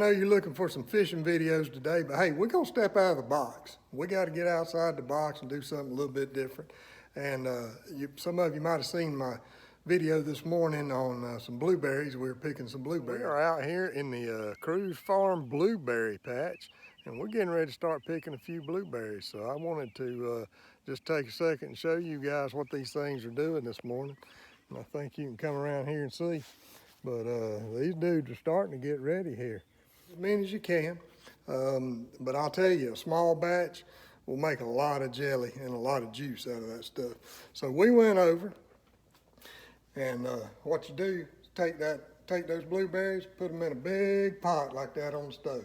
I know you're looking for some fishing videos today, but hey, we're gonna step out of the box. We gotta get outside the box and do something a little bit different. And some of you might have seen my video this morning on some blueberries. We were picking some blueberries. We are out here in the Cruise Farm blueberry patch, and we're getting ready to start picking a few blueberries. So I wanted to just take a second and show you guys what these things are doing this morning. And I think you can come around here and see. But these dudes are starting to get ready here. As many as you can. But I'll tell you, a small batch will make a lot of jelly and a lot of juice out of that stuff. So we went over, and what you do is take those blueberries, put them in a big pot like that on the stove.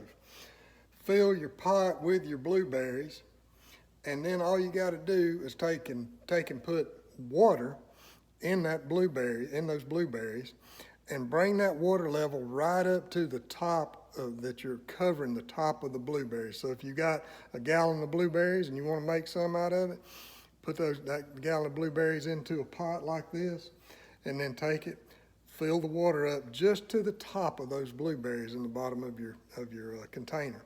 Fill your pot with your blueberries, and then all you got to do is take and put water in those blueberries, and bring that water level right up to the top that you're covering the top of the blueberries. So if you got a gallon of blueberries and you want to make some out of it, put that gallon of blueberries into a pot like this, and then take it, fill the water up just to the top of those blueberries in the bottom of your container.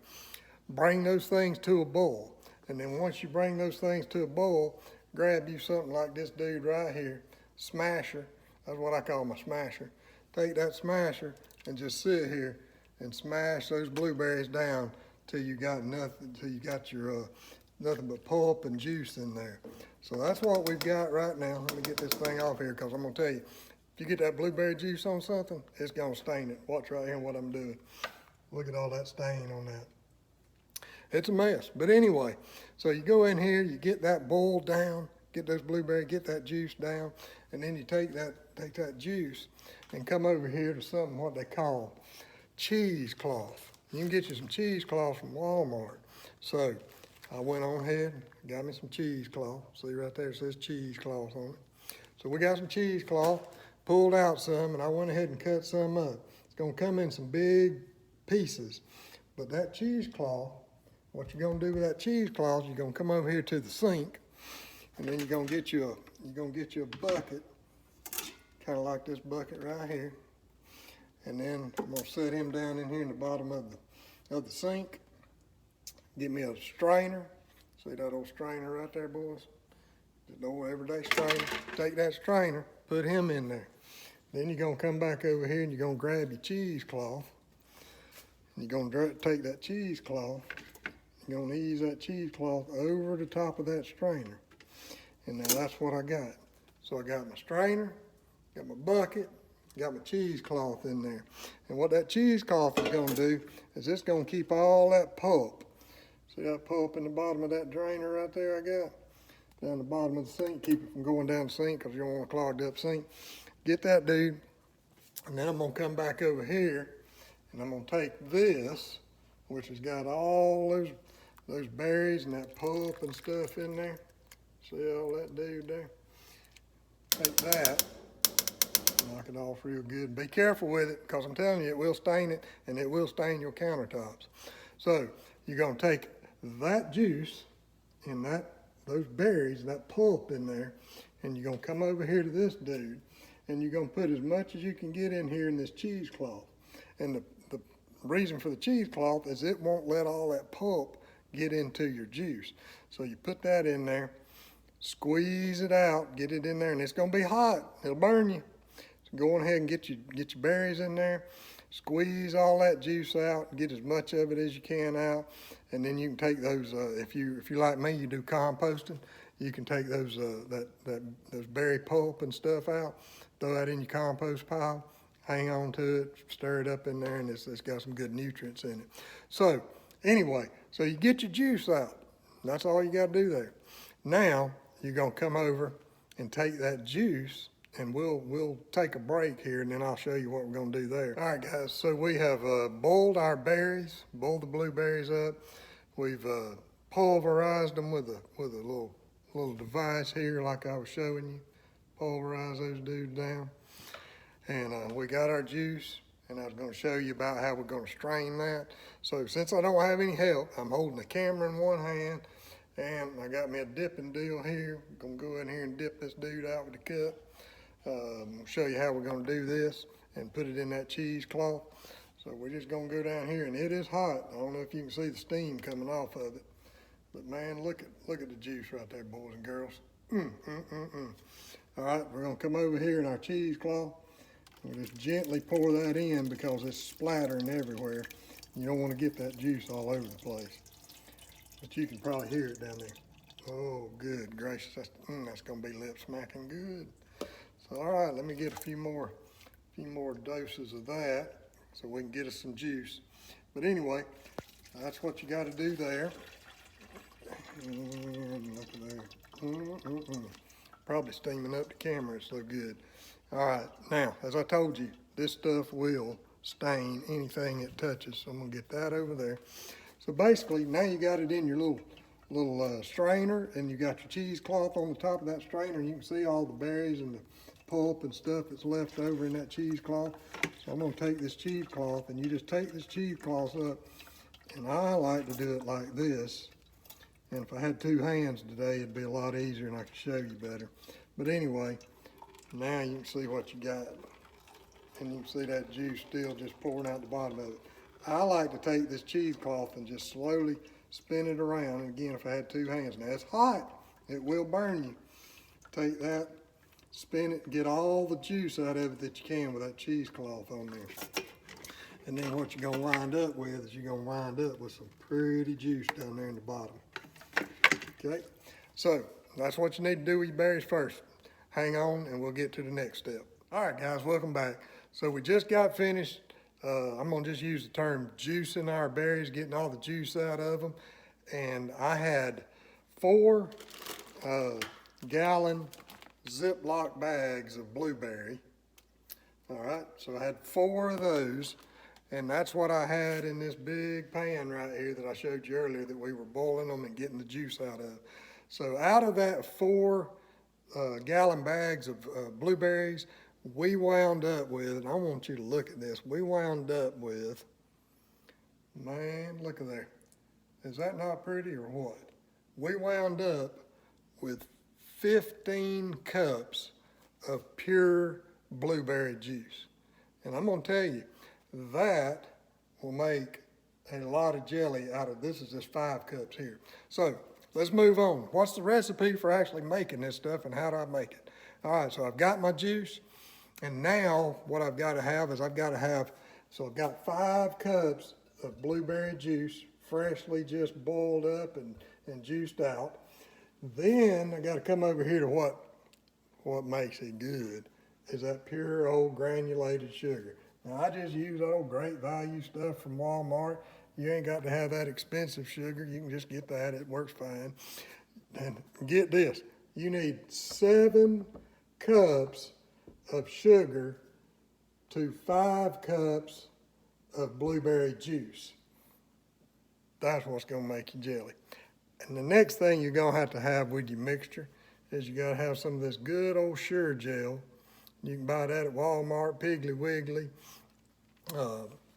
Bring those things to a boil, and then once you bring those things to a boil, grab you something like this dude right here, smasher. That's what I call my smasher. Take that smasher and just sit here and smash those blueberries down till you got nothing, till you got your nothing but pulp and juice in there. So that's what we've got right now. Let me get this thing off here, because I'm gonna tell you, if you get that blueberry juice on something, it's gonna stain it. Watch right here what I'm doing. Look at all that stain on that. It's a mess, but anyway, so you go in here, you get that boiled down, get those blueberries, get that juice down, and then you take that juice and come over here to something what they call cheesecloth. You can get you some cheesecloth from Walmart. So I went on ahead, got me some cheesecloth. See right there, it says cheesecloth on it. So we got some cheesecloth, pulled out some, and I went ahead and cut some up. It's gonna come in some big pieces. But that cheesecloth, what you're gonna do with that cheesecloth, you're gonna come over here to the sink, and then you're gonna get you a bucket, kind of like this bucket right here. And then I'm gonna set him down in here in the bottom of the sink. Get me a strainer. See that old strainer right there, boys? Just an old everyday strainer. Take that strainer, put him in there. Then you're gonna come back over here and you're gonna grab your cheesecloth. You're gonna take that cheesecloth. You're gonna ease that cheesecloth over the top of that strainer. And now that's what I got. So I got my strainer, got my bucket, got my cheesecloth in there. And what that cheesecloth is gonna do is it's gonna keep all that pulp. See that pulp in the bottom of that drainer right there I got? Down the bottom of the sink, keep it from going down the sink because you don't want a clogged up sink. Get that dude, and then I'm gonna come back over here and I'm gonna take this, which has got all those berries and that pulp and stuff in there. See all that dude there? Take that, knock it off real good. Be careful with it, because I'm telling you, it will stain it, and it will stain your countertops. So you're gonna take that juice and those berries, that pulp in there, and you're gonna come over here to this dude, and you're gonna put as much as you can get in here in this cheesecloth. And the reason for the cheesecloth is it won't let all that pulp get into your juice. So you put that in there, squeeze it out, get it in there, and it's gonna be hot. It'll burn you. So go on ahead and get your berries in there, squeeze all that juice out, get as much of it as you can out, and then you can take those. If you like me, you do composting. You can take those those berry pulp and stuff out, throw that in your compost pile, hang on to it, stir it up in there, and it's got some good nutrients in it. So anyway, so you get your juice out. That's all you got to do there. Now you're gonna come over and take that juice, and we'll take a break here, and then I'll show you what we're gonna do there. All right, guys, so we have boiled our berries, boiled the blueberries up. We've pulverized them with a little device here like I was showing you. Pulverize those dudes down. And we got our juice, and I was gonna show you about how we're gonna strain that. So since I don't have any help, I'm holding the camera in one hand, and I got me a dipping deal here. I'm gonna go in here and dip this dude out with the cup. I'll show you how we're gonna do this and put it in that cheesecloth. So we're just gonna go down here, and it is hot. I don't know if you can see the steam coming off of it, but man, look at the juice right there, boys and girls. All right, we're gonna come over here in our cheesecloth. We'll just gently pour that in because it's splattering everywhere. You don't want to get that juice all over the place. But you can probably hear it down there. Oh, good gracious, that's gonna be lip smacking good. So all right, let me get a few more doses of that so we can get us some juice. But anyway, that's what you got to do there. And look at there. Probably steaming up the camera, it's so good. All right, now, as I told you, this stuff will stain anything it touches. So I'm gonna get that over there. So basically, now you got it in your little strainer, and you got your cheesecloth on the top of that strainer, and you can see all the berries and the pulp and stuff that's left over in that cheesecloth. So I'm gonna take this cheesecloth, and you just take this cheesecloth up, and I like to do it like this. And if I had two hands today, it'd be a lot easier and I could show you better. But anyway, now you can see what you got. And you can see that juice still just pouring out the bottom of it. I like to take this cheesecloth and just slowly spin it around. And again, if I had two hands, now it's hot, it will burn you. Take that, spin it, get all the juice out of it that you can with that cheesecloth on there. And then what you're gonna wind up with is you're gonna wind up with some pretty juice down there in the bottom. Okay, so that's what you need to do with your berries first. Hang on and we'll get to the next step. All right, guys, welcome back. So we just got finished. I'm gonna just use the term juicing our berries, getting all the juice out of them. And I had 4 gallon Ziploc bags of blueberry. All right, so I had 4 of those. And that's what I had in this big pan right here that I showed you earlier that we were boiling them and getting the juice out of. So out of that 4 gallon bags of blueberries, we wound up with, and I want you to look at this, we wound up with, man, look at there. Is that not pretty or what? We wound up with 15 cups of pure blueberry juice. And I'm gonna tell you, that will make a lot of jelly out of, this is just 5 cups here. So let's move on. What's the recipe for actually making this stuff and how do I make it? All right, so I've got my juice, and now what I've got to have is I've got 5 cups of blueberry juice, freshly just boiled up and juiced out. Then I got to come over here to what makes it good is that pure old granulated sugar. Now, I just use old great value stuff from Walmart. You ain't got to have that expensive sugar. You can just get that. It works fine. And get this. You need 7 cups of sugar to 5 cups of blueberry juice. That's what's going to make you jelly. And the next thing you're going to have with your mixture is you got to have some of this good old Sure Gel. You can buy that at Walmart, Piggly Wiggly,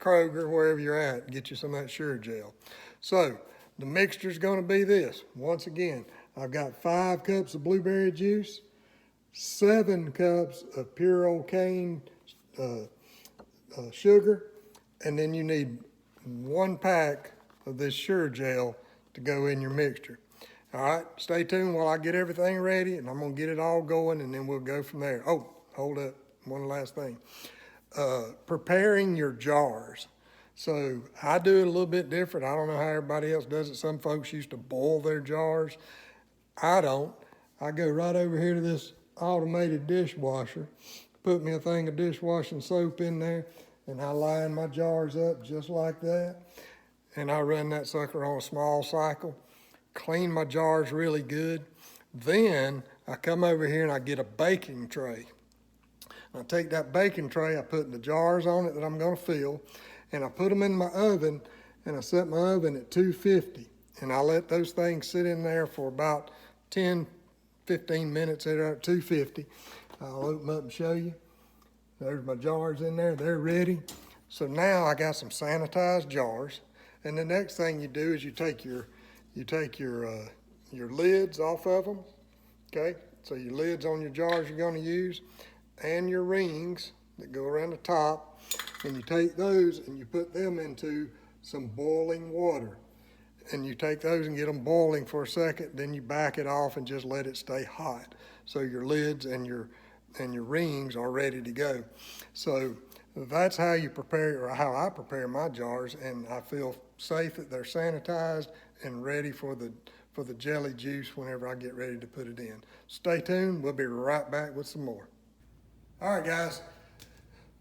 Kroger, wherever you're at, get you some of that Sure Gel. So the mixture is going to be this. Once again, I've got 5 cups of blueberry juice, 7 cups of pure old cane sugar, and then you need 1 pack of this Sure Gel to go in your mixture. All right, stay tuned while I get everything ready, and I'm going to get it all going, and then we'll go from there. Oh, hold up, one last thing. Preparing your jars. So I do it a little bit different. I don't know how everybody else does it. Some folks used to boil their jars. I don't. I go right over here to this automated dishwasher, put me a thing of dishwashing soap in there, and I line my jars up just like that. And I run that sucker on a small cycle, clean my jars really good. Then I come over here and I get a baking tray. I take that baking tray, I put the jars on it that I'm gonna fill, and I put them in my oven, and I set my oven at 250. And I let those things sit in there for about 10, 15 minutes at 250. I'll open up and show you. There's my jars in there, they're ready. So now I got some sanitized jars. And the next thing you do is you take your lids off of them, okay? So your lids on your jars you're gonna use, and your rings that go around the top, and you take those and you put them into some boiling water. And you take those and get them boiling for a second, then you back it off and just let it stay hot. So your lids and your rings are ready to go. So that's how you prepare, or how I prepare my jars, and I feel safe that they're sanitized and ready for the jelly juice whenever I get ready to put it in. Stay tuned, we'll be right back with some more. All right, guys.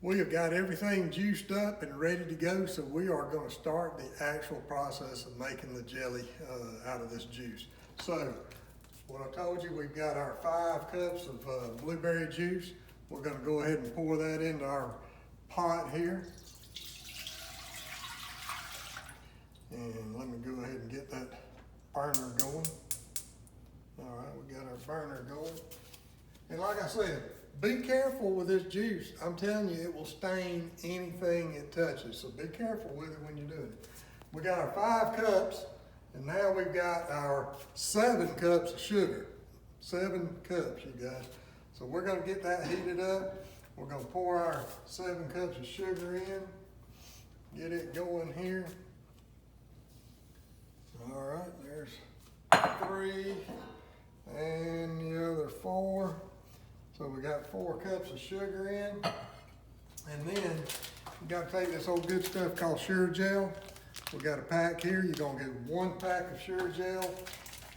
We have got everything juiced up and ready to go, so we are going to start the actual process of making the jelly out of this juice. So, what I told you, we've got our 5 cups of blueberry juice. We're going to go ahead and pour that into our pot here. And let me go ahead and get that burner going. All right, we got our burner going. And like I said, be careful with this juice. I'm telling you, it will stain anything it touches. So be careful with it when you're doing it. We got our 5 cups, and now we've got our 7 cups of sugar. 7 cups, you guys. So we're gonna get that heated up. We're gonna pour our 7 cups of sugar in. Get it going here. All right, there's 3 and the other 4. So we got 4 cups of sugar in, and then you got to take this old good stuff called Sure Gel. We got a pack here. You're gonna get 1 pack of Sure Gel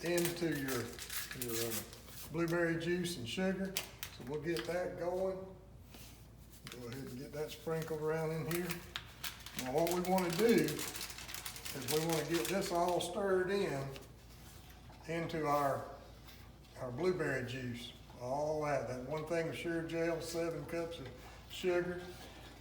into your blueberry juice and sugar. So we'll get that going. Go ahead and get that sprinkled around in here. Now what we want to do is we want to get this all stirred into our blueberry juice. All that 1 thing of Sure Gel, 7 cups of sugar.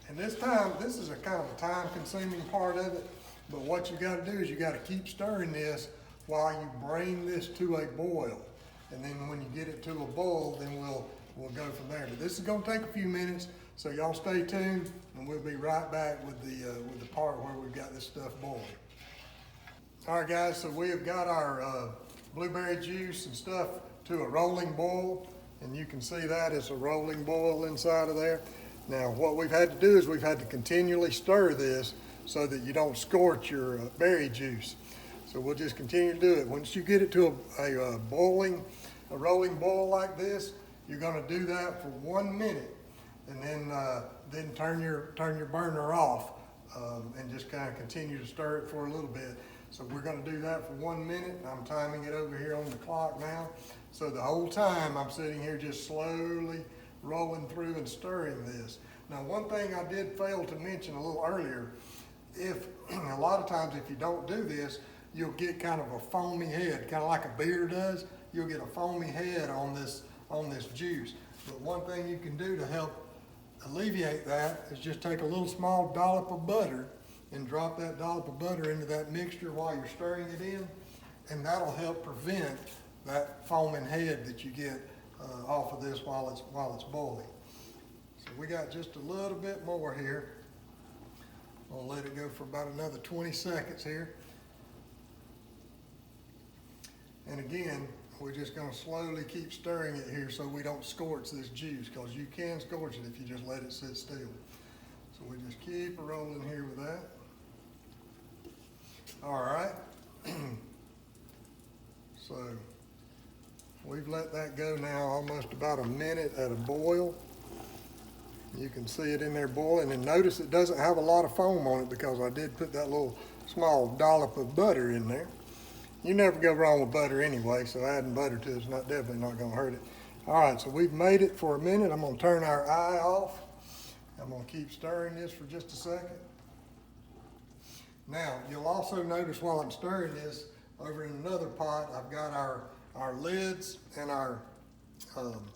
And this is a kind of a time-consuming part of it, but what you got to do is you got to keep stirring this while you bring this to a boil. And then when you get it to a boil, then we'll go from there. But this is going to take a few minutes, so y'all stay tuned, and we'll be right back with the part where we've got this stuff boiling. All right, guys, so we have got our blueberry juice and stuff to a rolling boil. And you can see that it's a rolling boil inside of there. Now, what we've had to do is we've had to continually stir this so that you don't scorch your berry juice. So we'll just continue to do it. Once you get it to a rolling boil like this, you're going to do that for 1 minute, and then turn your burner off and just kind of continue to stir it for a little bit. So we're going to do that for 1 minute. I'm timing it over here on the clock now. So the whole time I'm sitting here just slowly rolling through and stirring this. Now, one thing I did fail to mention a little earlier, a lot of times if you don't do this, you'll get kind of a foamy head, kind of like a beer does. You'll get a foamy head on this juice. But one thing you can do to help alleviate that is just take a little small dollop of butter and drop that dollop of butter into that mixture while you're stirring it in, and that'll help prevent that foaming head that you get off of this while it's boiling. So we got just a little bit more here. I'll let it go for about another 20 seconds here. And again, we're just going to slowly keep stirring it here so we don't scorch this juice, because you can scorch it if you just let it sit still. So we just keep rolling here with that. All right. So we've let that go now almost about a minute at a boil. You can see it in there boiling, and notice it doesn't have a lot of foam on it because I did put that little small dollop of butter in there. You never go wrong with butter anyway, so adding butter to it's definitely not going to hurt it. All right, so we've made it for a minute. I'm going to turn our eye off. I'm going to keep stirring this for just a second. Now, you'll also notice while I'm stirring this, over in another pot, I've got our lids and our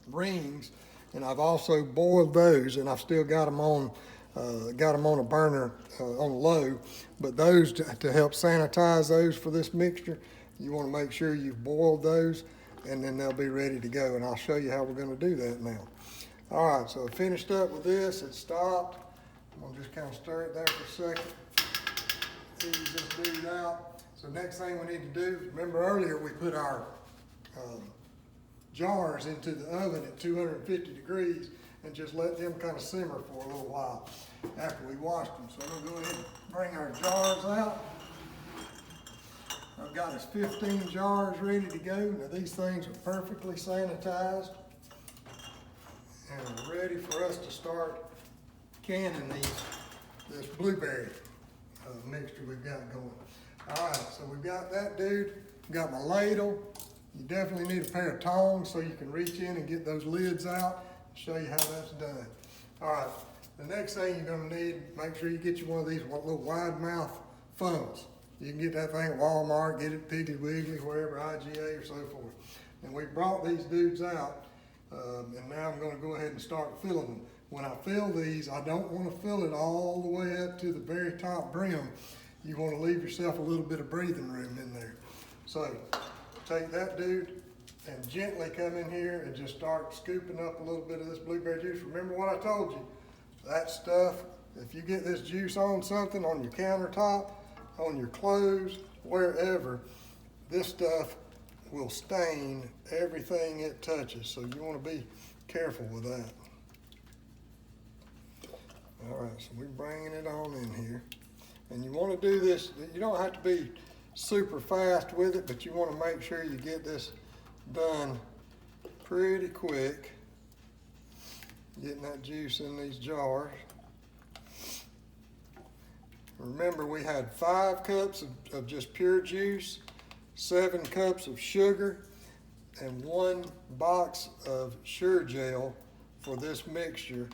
rings, and I've also boiled those, and I've still got them on a burner on low. But those, to help sanitize those for this mixture, you want to make sure you've boiled those, and then they'll be ready to go. And I'll show you how we're going to do that now. All right, so I finished up with this. It stopped. I'm going to just kind of stir it there for a second. Ease this dude out. So next thing we need to do, remember earlier we put our jars into the oven at 250 degrees, and just let them kind of simmer for a little while after we washed them. So I'm gonna go ahead and bring our jars out. I've got us 15 jars ready to go. Now these things are perfectly sanitized and ready for us to start canning this blueberry mixture we've got going. All right, so we've got that, dude. Got my ladle. You definitely need a pair of tongs so you can reach in and get those lids out and show you how that's done. All right, the next thing you're gonna need, make sure you get you one of these little wide mouth funnels. You can get that thing at Walmart, get it at Piggly Wiggly, wherever, IGA or so forth. And we brought these dudes out, and now I'm gonna go ahead and start filling them. When I fill these, I don't wanna fill it all the way up to the very top brim. You wanna leave yourself a little bit of breathing room in there. So take that, dude, and gently come in here and just start scooping up a little bit of this blueberry juice. Remember what I told you, that stuff, if you get this juice on something, on your countertop, on your clothes, wherever, this stuff will stain everything it touches. So you want to be careful with that. All right, so we're bringing it on in here. And you want to do this, you don't have to be super fast with it, but you want to make sure you get this done pretty quick. Getting that juice in these jars. Remember, we had 5 cups of just pure juice, 7 cups of sugar, and 1 box of Sure Gel for this mixture.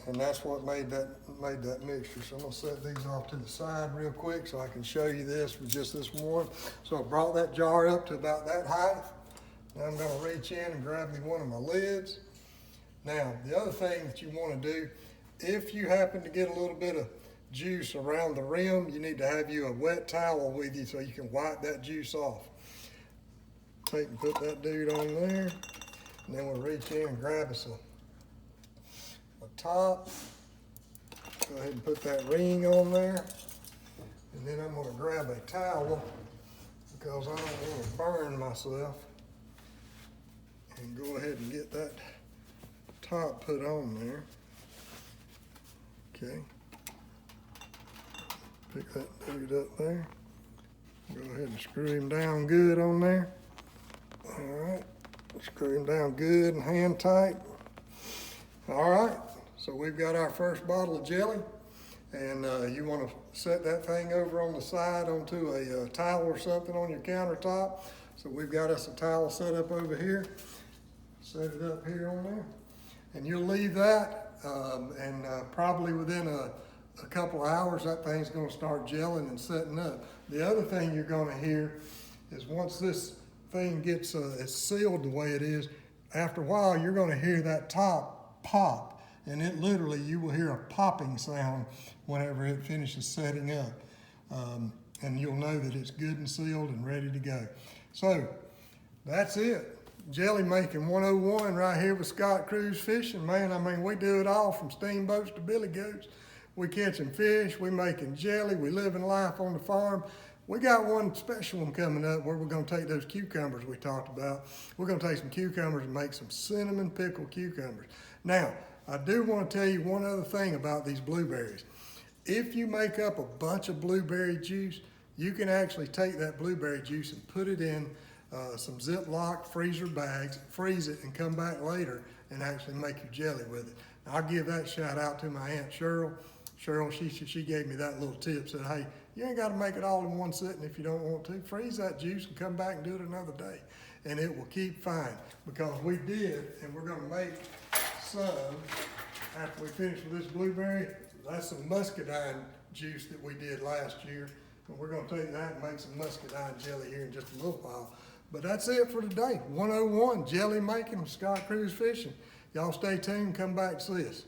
And that's what made that mixture. So I'm gonna set these off to the side real quick so I can show you this with just this one. So I brought that jar up to about that height. Now I'm gonna reach in and grab me one of my lids. Now, the other thing that you wanna do, if you happen to get a little bit of juice around the rim, you need to have you a wet towel with you so you can wipe that juice off. Take and put that dude on there, and then we'll reach in and grab us a top. Go ahead and put that ring on there, and then I'm gonna grab a towel because I don't want to burn myself, and go ahead and get that top put on there. Okay. Pick that dude up there. Go ahead and screw him down good on there. All right, screw him down good and hand tight. All right, so we've got our first bottle of jelly, and you want to set that thing over on the side onto a towel or something on your countertop. So we've got us a towel set up over here. Set it up here on there, and you'll leave that, and probably within a couple of hours, that thing's gonna start gelling and setting up. The other thing you're gonna hear is once this thing gets it's sealed the way it is, after a while, you're gonna hear that top pop, and it literally, you will hear a popping sound whenever it finishes setting up. And you'll know that it's good and sealed and ready to go. So, that's it. Jelly making 101 right here with Scott Cruise Fishing. Man, I mean, we do it all from steamboats to billy goats. We catching fish, we making jelly, we living life on the farm. We got one special one coming up where we're gonna take those cucumbers we talked about. We're gonna take some cucumbers and make some cinnamon pickle cucumbers. Now, I do wanna tell you one other thing about these blueberries. If you make up a bunch of blueberry juice, you can actually take that blueberry juice and put it in some Ziploc freezer bags, freeze it, and come back later and actually make your jelly with it. Now, I'll give that shout out to my Aunt Cheryl. Cheryl, she gave me that little tip, said, hey, you ain't got to make it all in one sitting if you don't want to. Freeze that juice and come back and do it another day. And it will keep fine, because we did, and we're going to make some, after we finish with this blueberry, that's some muscadine juice that we did last year. And we're going to take that and make some muscadine jelly here in just a little while. But that's it for today. 101, jelly making with Scott Cruise Fishing. Y'all stay tuned, come back and see us.